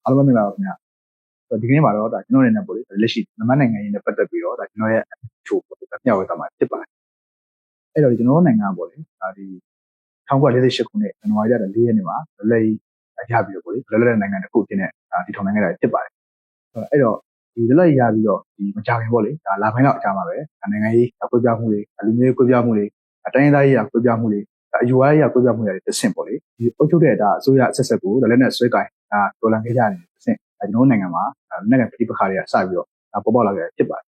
အားလုံးပဲမင်္ဂလာပါခင်ဗျာဒီကနေ့မှာတော့ကျွန်တော်အနေနဲ့ပေါ့လေလက်ရှိမြန်မာနိုင်ငံရေးနဲ့ပတ်သက်ပြီးတော့ကျွန်တော်ရဲ့အချို့ပေါ့လေမျှဝေသွားမှာဖြစ်ပါတယ်အဲ့တော့ကျွန်တော်နိုင်ငံပေါ့လေဒီ1948ခုနှစ်ဇန်နဝါရီလ4ရက်နေ့မှာလွတ်လပ်ရေးရပြီးတော့ပေါ့လေလွတ်လပ်တဲ့နိုင်ငံတစ်ခုဖြစ်နေတည်ထောင်နိုင်ခဲ့တာဖြစ်ပါတယ်အဲ့တော့ဒီလွတ်လပ်ရေးရပြီးတော့ဒီမကြခင်ပေါ့လေလာပိုင်းတော့အကြမှာပဲနိုင်ငံရေးကွဲပြားမှုတွေလူမျိုးရေးကွဲပြားမှုတွေတိုင်းရင်းသားရေးကွဲပြားမှုတွေအယူဝါဒရေးကွဲပြားမှုတွေတစ်ဆင့်ပေါ့လေဒီအုပ်ချုပ်တဲ့အစိုးရအဆက်ဆက်ကိုလက်နဲ့ဆွဲကင်တော်လှန်ခဲ့ကြတယ်တစ်ဆင့်ကျွန်တော်နိုင်ငံမှာနိုင်ငံပြည်ပခါတွေကစပြီးတော့ပေါ်ပေါက်လာခဲ့ဖြစ်ပါတယ်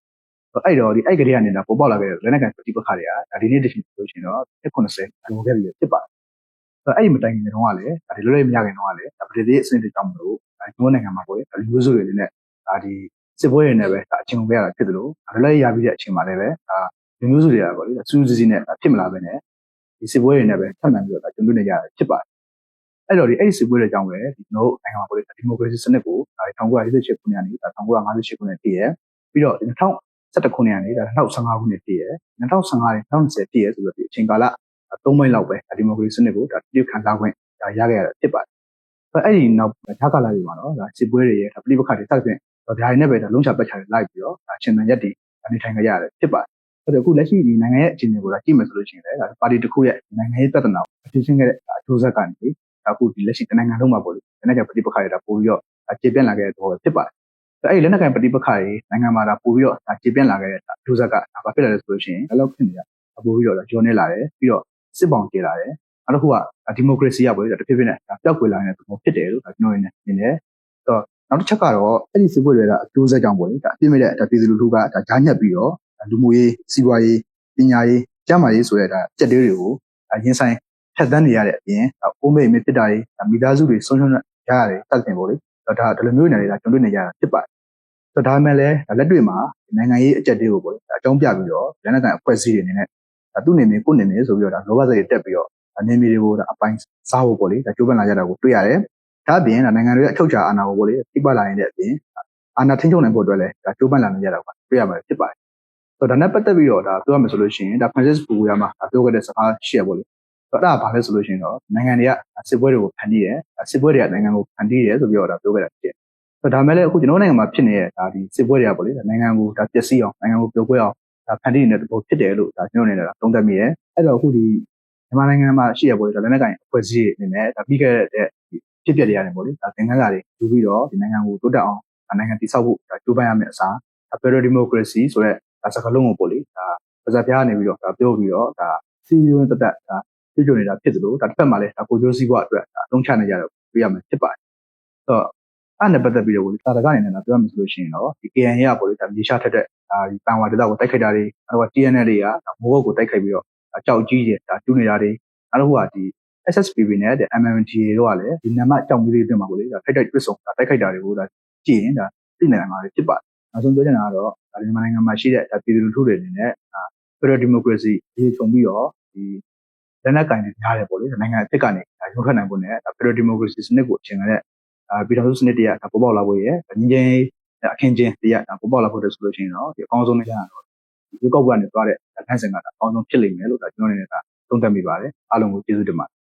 အဲ့တော့ဒီအဲ့ကလေးကနေပေါ်ပေါက်လာခဲ့တဲ့လက်နက်ကိုင်ပြည်ပခါတွေကဒီနေ့တရှိဆိုရှင်တော့80လိုခဲ့ပြီးဖြစ်ပါတယ်အဲ့ဒီမတိုင်ခင်တုန်းကလည်းဒီလိုလေးမရခင်တုန်းကလည်းဗြိတိန်အစနစ်တွေကြောင့်မလို့ကျွန်တော်နိုင်ငံမှာပေါ့လေလူမျိုးစုတွေနဲ့ဒီစစ်ပွဲတွေနဲ့ပဲအချင်းပေးရတာဖြစ်တယ်လို့လွတ်လပ်ရေးရပြီးတဲ့အချိန်မှာလည်းပဲလူမျိုးစုတွေကပေါ့လေစူးစီးနဲ့ဖြစ်မလာပဲနဲ့ဒီစစ်ပွဲတွေနဲ့ပဲဆက်မှန်ပြီးတော့ကျွန်တော်နေရတာဖြစ်ပါတယ်အဲ့တော့ဒီအဲ့ဒီစစ်ပွဲတွေကြောင့်ပဲကျွန်တော်နိုင်ငံမှာပေါ့လေဒီမိုကရေစီစနစ်ကို1948ခုနှစ်ကနေ1958ခုနှစ်တည်ရပြီးတော့2011ခုနှစ်ကနေ2015ခုနှစ်တည်ရ2015နဲ့2020တည်ရဆိုတော့ဒီအချိန်ကာလ3မိနစ်လောက်ပဲဒီမိုကရေစီစနစ်ကိုတည်ခံစားခွင့်ရခဲ့ရတာဖြစ်ပါတယ်အဲ့ဒီနောက်ခြားကာလတွေမှာတော့စစ်ပွဲတွေရဲ့ပြည်ပခါတွေစသဖြင့်ဒါတွေနဲ့ပဲလုံးချပတ်ချာလိုက်ပြီးတော့ရှင်သန်ရက်တွေနေထိုင်ကြရတယ်ဖြစ်ပါတယ်အဲ့တော့အခုလက်ရှိဒီနိုင်ငံရဲ့အခြေအနေကိုကြည့်မယ်ဆိုလို့ရှိရင်လည်းပါတီတစ်ခုရဲ့နိုင်ငံရေးပြဿနာကိုဖြေရှင်းခဲ့တဲ့အကျိုးဆက်ကနေအခုဒီလက်ရှိနိုင်ငံလုံးမှာပေါ့လေလက်နက်ကိုင်ပြည်ပခါတွေပို့ပြီးတော့ကျေပြန့်လာခဲ့တဲ့သဘောပဲဖြစ်ပါတယ်အဲ့ဒီလက်နက်ကိုင်ပြည်ပခါတွေနိုင်ငံမှာပို့ပြီးတော့ကျေပြန့်လာခဲ့တဲ့အကျိုးဆက်ကဘာဖြစ်လဲဆိုလို့ရှိရင်အဲ့လောက်ဖြစ်နေတာပို့ပြီးတော့ဂျွန်နေလာတယ်ပြီးတော့စစ်ပောင်ကျေလာတယ်နောက်တစ်ခုကဒီမိုကရေစီကပေါ့လေတဖြည်းဖြည်းနဲ့ပျောက်ကွယ်လာနေတဲ့သဘောဖြစ်တယ်လို့ကျွန်တော်မြင်တယ်တော့နောက်တစ်ချက်ကတော့အဲ့ဒီစစ်ပွဲတွေကအကျိုးဆက်ကြောင့်ပေါ့လေအပြည့်မဲ့တဲ့ပြည်သူလူထုကဂျာညက်ပြီးတော့လူမှုရေးစီးပွားရေးပညာရေးကျန်းမာရေးဆိုတဲ့စက်တေးတွေကိုရင်ဆိုင်ဖြတ်သန်းနေရတဲ့အပြင်အိုးမိတ်မိဖြစ်တာတွေမိသားစုတွေဆုံးရှုံးရရတယ်တတ်တင်ပေါ့လေဒါဒီလိုမျိုးနေနေတာကျွန်တော်တို့နေကြတာဖြစ်ပါတယ်ဒါမှလည်းလက်တွေ့မှာနိုင်ငံရေးအကြက်တွေကိုပေါ့လေအကြောင်းပြပြီးတော့လက်နက်ကန်အဖွဲ့အစည်းတွေအနေနဲ့သူ့နေမြေကိုနေမြေဆိုပြီးတော့လောဘစိတ်တက်ပြီးတော့နေမြေတွေကိုအပိုင်းစားဖို့ပေါ့လေကြိုးပမ်းလာကြတာကိုတွေ့ရတယ်ဒါအပြင်နိုင်ငံတွေရဲ့အချုပ်အခြာအာဏာကိုပေါ့လေပြပလာနေတဲ့အပြင်အာဏာထိန်းချုပ်နိုင်ဖို့အတွက်လည်းကြိုးပမ်းလာနေကြတာကိုတွေ့ရမှာဖြစ်ပါတယ်ဒါနဲ့ပတ်သက်ပြီးတော့ပြောရမယ်ဆိုလို့ရှိရင်Francis Fukuyamaပြောခဲ့တဲ့စကားရှိရပေါ့လေအဲ့ဒါဘာလဲဆိုလို့ရှိရင်တော့နိုင်ငံတွေကစစ်ပွဲတွေကိုဖန်တီးတယ်စစ်ပွဲတွေကနိုင်ငံကိုဖန်တီးတယ်ဆိုပြီးတော့ပြောခဲ့တာဖြစ်တယ်ဒါမဲ့လည်းအခုကျွန်တော်နိုင်ငံမှာဖြစ်နေတဲ့ဒီစစ်ပွဲတွေကပေါ့လေနိုင်ငံကိုပျက်စီးအောင်နိုင်ငံကိုပြိုကွဲအောင်ဖန်တီးနေတဲ့သဘောဖြစ်တယ်လို့ကျွန်တော်အနေနဲ့သုံးသပ်မိတယ်အဲ့တော့အခုဒီမြန်မာနိုင်ငံမှာရှိရပေါ့လေလက်နက်ကိုင်အဖွဲ့အစည်းတွေအနေနဲ့ပြီးခဲ့တဲ့ဖြစ်ပျက်တွေရတယ်ပေါ့လေသင်ခန်းစာတွေယူပြီးတော့ဒီနိုင်ငံကိုတိုးတက်အောင်နိုင်ငံတည်ဆောက်ဖို့ကြိုးပမ်းရမယ့်အစားFederal Democracy ဆိုတဲ့စကားလုံးကိုပေါ့လေပါဇာပြားနေပြီးတော့ပြောပြီးတော့စီးရုံးတက်ပြည့်ကြနေတာဖြစ်သလိုတစ်ဖက်မှာလည်းကိုကျိုးစည်းကွာအတွက်အသုံးချနေကြတယ်ပြရမယ်ဖြစ်ပါတယ်အဲ့နဲ့ပတ်သက်ပြီးတော့ဒီတာကနေလည်းပြောရမယ်ဆိုလို့ရှိရင်တော့ဒီ KNA ကပေါ့လေမြေရှားထက်တဲ့ဒီပန်ဝါဒေသကိုတိုက်ခိုက်တာတွေနောက်က TNL တွေကမိုးကုတ်ကိုတိုက်ခိုက်ပြီးတော့ကြောက်ကြီးတွေတူးနေတာတွေနောက်တစ်ခုကဒီ SSPB နဲ့MMDA တို့ကလည်းဒီနံပါတ်ကြောက်ကြီးတွေအတွင်းမှာပေါ့လေထိုက်တွစ်ဆုံတိုက်ခိုက်တာတွေကိုကြည့်ရင်သိနိုင်မှာဖြစ်ပါတယ်နောက်ဆုံးပြောချင်တာကတော့မြန်မာနိုင်ငံမှာရှိတဲ့ပြည်သူလူထုတွေအနေနဲ့Federal Democracy ရေးချုံပြီးတော့ဒီလက်နက်ကင်တွေများတယ်ပေါ့လေနိုင်ငံအစ်စ်ကနေရုံးထွက်နိုင်ဖို့နဲ့Federal Democracy စနစ်ကိုအချိန်ကလေးပြည်ထောင်စုစနစ်တရားပေါ်ပေါက်လာဖို့ရယ်ငင်းချင်းအခင်းချင်းတရားပေါ်ပေါက်လာဖို့ဆိုလို့ရှိရင်တော့ဒီအကောင်းဆုံးနေရာတော့ဒီကောက်ကနေသွားတဲ့လမ်းစဉ်ကအကောင်းဆုံးဖြစ်လိမ့်မယ်လို့ကျွန်တော်အနေနဲ့သုံးသပ်မိပါတယ်အားလုံးကိုကျေးဇူးတင်ပါတယ်